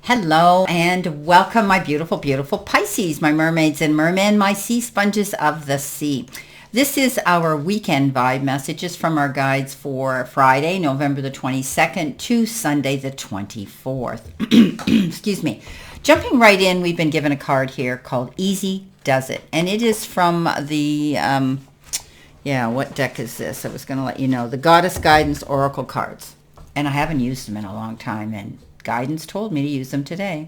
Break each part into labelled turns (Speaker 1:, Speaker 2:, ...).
Speaker 1: Hello and welcome, my beautiful, beautiful Pisces, my mermaids and mermen, my sea sponges of the sea. This is our weekend vibe messages from our guides for Friday, November the 22nd to Sunday the 24th. Excuse me. Jumping right in, we've been given a card here called Easy Does It. And it is from the, what deck is this? I was going to let you know. The Goddess Guidance Oracle cards. And I haven't used them in a long time, and guidance told me to use them today.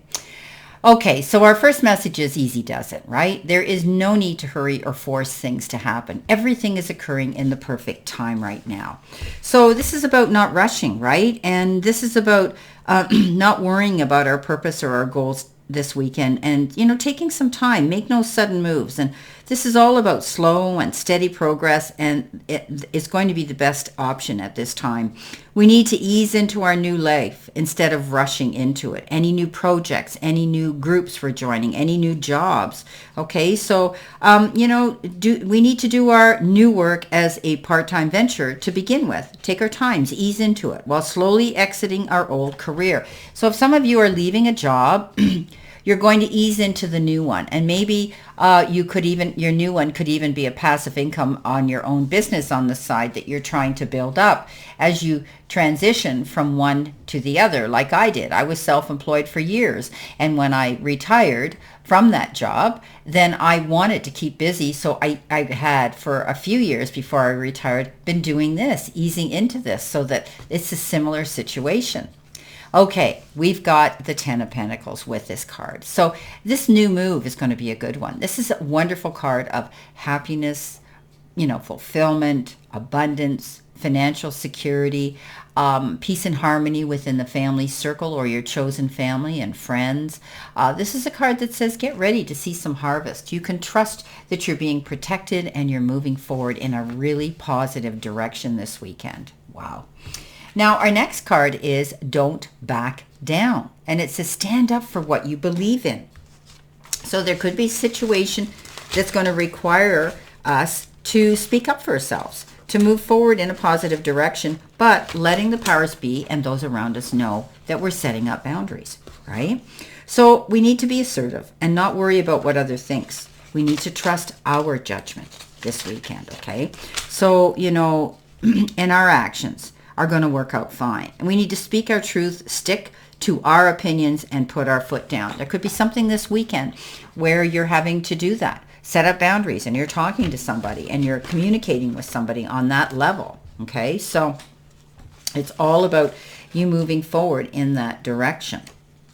Speaker 1: Okay, so our first message is easy does it, right? There is no need to hurry or force things to happen. Everything is occurring in the perfect time right now. So this is about not rushing, right? And this is about not worrying about our purpose or our goals this weekend, and taking some time. Make no sudden moves. And this is all about slow and steady progress, and it's going to be the best option at this time. We need to ease into our new life instead of rushing into it. Any new projects, any new groups we're joining, any new jobs. Okay, so we need to do our new work as a part-time venture to begin with. Take our times, ease into it while slowly exiting our old career. So if some of you are leaving a job, you're going to ease into the new one, and maybe your new one could even be a passive income on your own business on the side that you're trying to build up as you transition from one to the other, like I did. I was self-employed for years, and when I retired from that job, then I wanted to keep busy, so I had for a few years before I retired been doing this, easing into this, so that it's a similar situation. Okay, we've got the Ten of Pentacles with this card. So this new move is going to be a good one. This is a wonderful card of happiness, fulfillment, abundance, financial security, peace and harmony within the family circle or your chosen family and friends. This is a card that says get ready to see some harvest. You can trust that you're being protected and you're moving forward in a really positive direction this weekend. Wow. Now, our next card is Don't Back Down, and it says stand up for what you believe in. So there could be a situation that's going to require us to speak up for ourselves, to move forward in a positive direction, but letting the powers be and those around us know that we're setting up boundaries, right? So we need to be assertive and not worry about what others thinks. We need to trust our judgment this weekend, okay? So, in our actions are going to work out fine. And we need to speak our truth, stick to our opinions, and put our foot down. There could be something this weekend where you're having to do that. Set up boundaries, and you're talking to somebody, and you're communicating with somebody on that level. Okay, so it's all about you moving forward in that direction.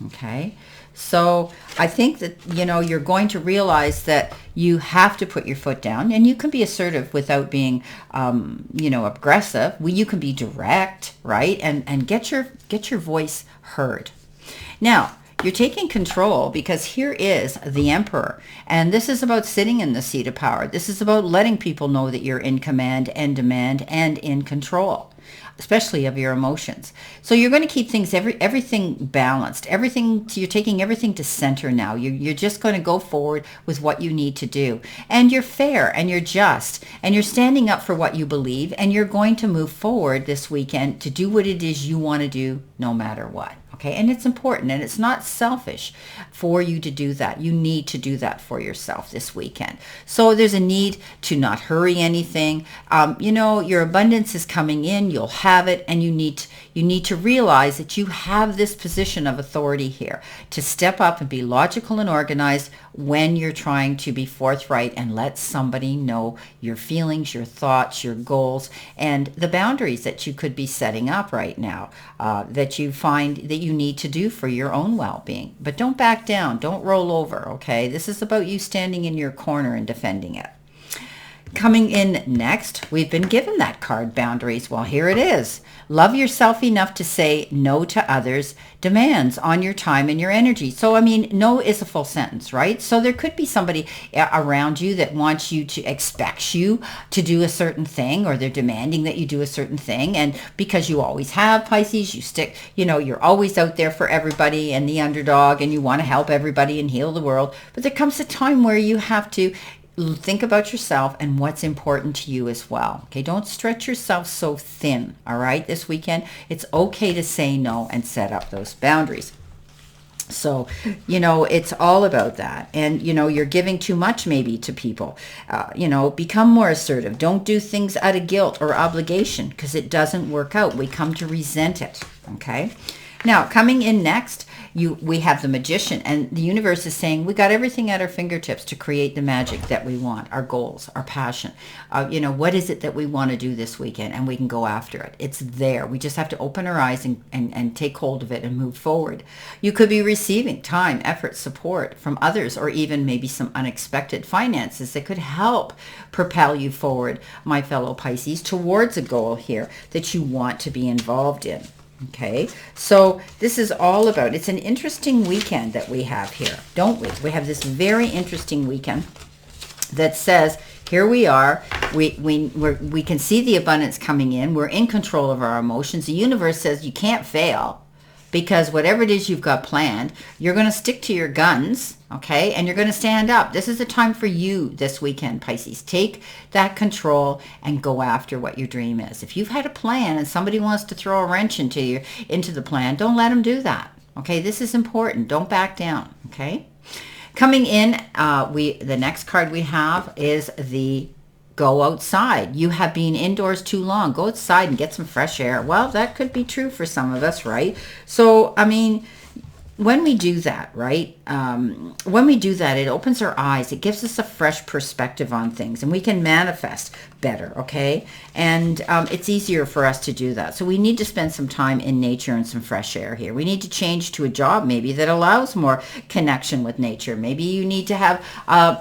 Speaker 1: Okay, so I think that, you're going to realize that you have to put your foot down, and you can be assertive without being, aggressive. You can be direct, right? And get your voice heard. Now, you're taking control because here is the Emperor, and this is about sitting in the seat of power. This is about letting people know that you're in command and demand and in control, especially of your emotions. So you're going to keep things, everything balanced. You're taking everything to center now. You're just going to go forward with what you need to do. And you're fair and you're just and you're standing up for what you believe, and you're going to move forward this weekend to do what it is you want to do no matter what. Okay, and it's important, and it's not selfish for you to do that. You need to do that for yourself this weekend. So there's a need to not hurry anything. Your abundance is coming in. You'll have it, and you need to realize that you have this position of authority here to step up and be logical and organized when you're trying to be forthright and let somebody know your feelings, your thoughts, your goals, and the boundaries that you could be setting up right now that you find that you need to do for your own well-being. But don't back down. Don't roll over, okay? This is about you standing in your corner and defending it. Coming in next, we've been given that card, boundaries. Well, here it is. Love yourself enough to say no to others' demands on your time and your energy. So, no is a full sentence, right? So there could be somebody around you that wants you to, expects you to do a certain thing, or they're demanding that you do a certain thing. And because you always have, Pisces, you stick, you're always out there for everybody and the underdog, and you want to help everybody and heal the world. But there comes a time where you have to think about yourself and what's important to you as well. Okay, don't stretch yourself so thin. All right, this weekend, it's okay to say no and set up those boundaries. So, it's all about that. And, you're giving too much maybe to people. Become more assertive. Don't do things out of guilt or obligation because it doesn't work out. We come to resent it. Okay. Now, coming in next, we have the Magician, and the universe is saying we got everything at our fingertips to create the magic that we want, our goals, our passion. What is it that we want to do this weekend, and we can go after it. It's there. We just have to open our eyes and take hold of it and move forward. You could be receiving time, effort, support from others, or even maybe some unexpected finances that could help propel you forward, my fellow Pisces, towards a goal here that you want to be involved in. Okay, so this is all about, it's an interesting weekend that we have here, don't we? We have this very interesting weekend that says, here we are, we can see the abundance coming in, we're in control of our emotions. The universe says you can't fail because whatever it is you've got planned, you're going to stick to your guns, okay? And you're going to stand up. This is the time for you this weekend, Pisces. Take that control and go after what your dream is. If you've had a plan and somebody wants to throw a wrench into the plan, don't let them do that, okay? This is important. Don't back down, okay? Coming in, the next card we have is the go outside. You have been indoors too long. Go outside and get some fresh air. Well, that could be true for some of us, right? So, when we do that, right? When we do that, it opens our eyes. It gives us a fresh perspective on things, and we can manifest better, okay? And it's easier for us to do that. So we need to spend some time in nature and some fresh air here. We need to change to a job maybe that allows more connection with nature. Maybe you need to have,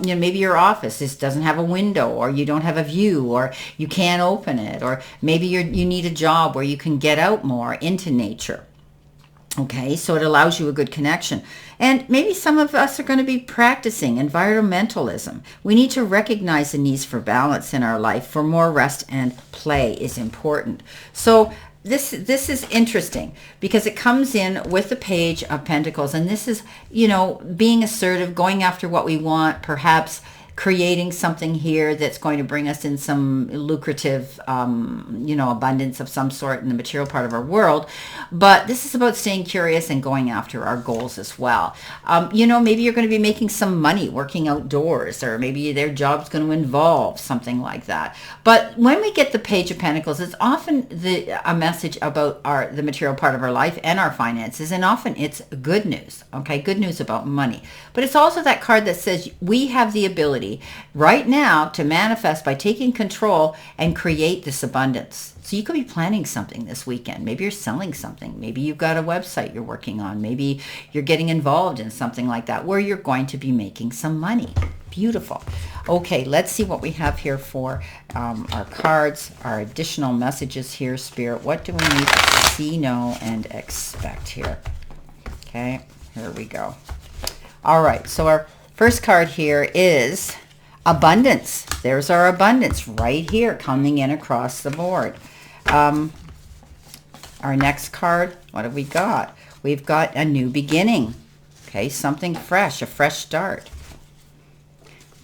Speaker 1: maybe your office doesn't have a window, or you don't have a view, or you can't open it, or maybe you need a job where you can get out more into nature. Okay, so it allows you a good connection. And maybe some of us are going to be practicing environmentalism. We need to recognize the needs for balance in our life, for more rest and play is important. So this is interesting because it comes in with the Page of Pentacles. And this is, being assertive, going after what we want, perhaps creating something here that's going to bring us in some lucrative, abundance of some sort in the material part of our world. But this is about staying curious and going after our goals as well. Maybe you're going to be making some money working outdoors, or maybe their job's going to involve something like that. But when we get the Page of Pentacles, it's often a message about the material part of our life and our finances, and often it's good news, okay? Good news about money. But it's also that card that says we have the ability right now to manifest by taking control and create this abundance. So you could be planning something this weekend. Maybe you're selling something. Maybe you've got a website you're working on. Maybe you're getting involved in something like that where you're going to be making some money. Beautiful. Okay, let's see what we have here for our cards, our additional messages here, Spirit. What do we need to see, know, and expect here? Okay, here we go. All right, so our first card here is abundance. There's our abundance right here coming in across the board. Our next card, what have we got? We've got a new beginning. Okay, something fresh, a fresh start.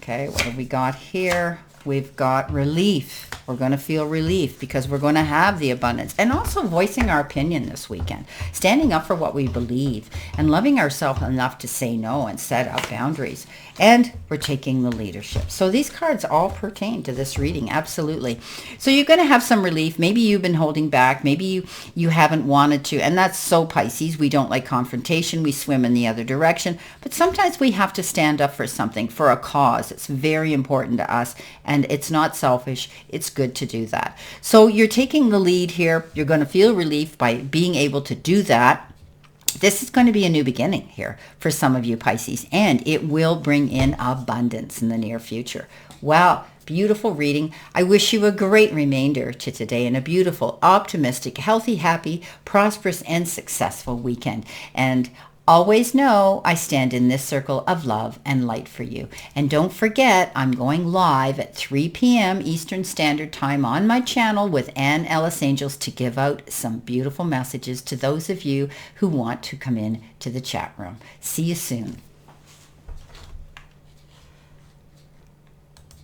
Speaker 1: Okay, what have we got here? We've got relief. We're going to feel relief because we're going to have the abundance. And also voicing our opinion this weekend. Standing up for what we believe and loving ourselves enough to say no and set up boundaries. And we're taking the leadership. So these cards all pertain to this reading, absolutely. So you're going to have some relief. Maybe you've been holding back. Maybe you haven't wanted to. And that's so Pisces. We don't like confrontation. We swim in the other direction. But sometimes we have to stand up for something, for a cause. It's very important to us. And it's not selfish. It's good to do that. So you're taking the lead here. You're going to feel relief by being able to do that. This is going to be a new beginning here for some of you Pisces, and it will bring in abundance in the near future. Wow, beautiful reading. I wish you a great remainder to today and a beautiful, optimistic, healthy, happy, prosperous, and successful weekend. And always know I stand in this circle of love and light for you. And don't forget, I'm going live at 3 p.m. Eastern Standard Time on my channel with Ann Ellis Angels to give out some beautiful messages to those of you who want to come in to the chat room. See you soon.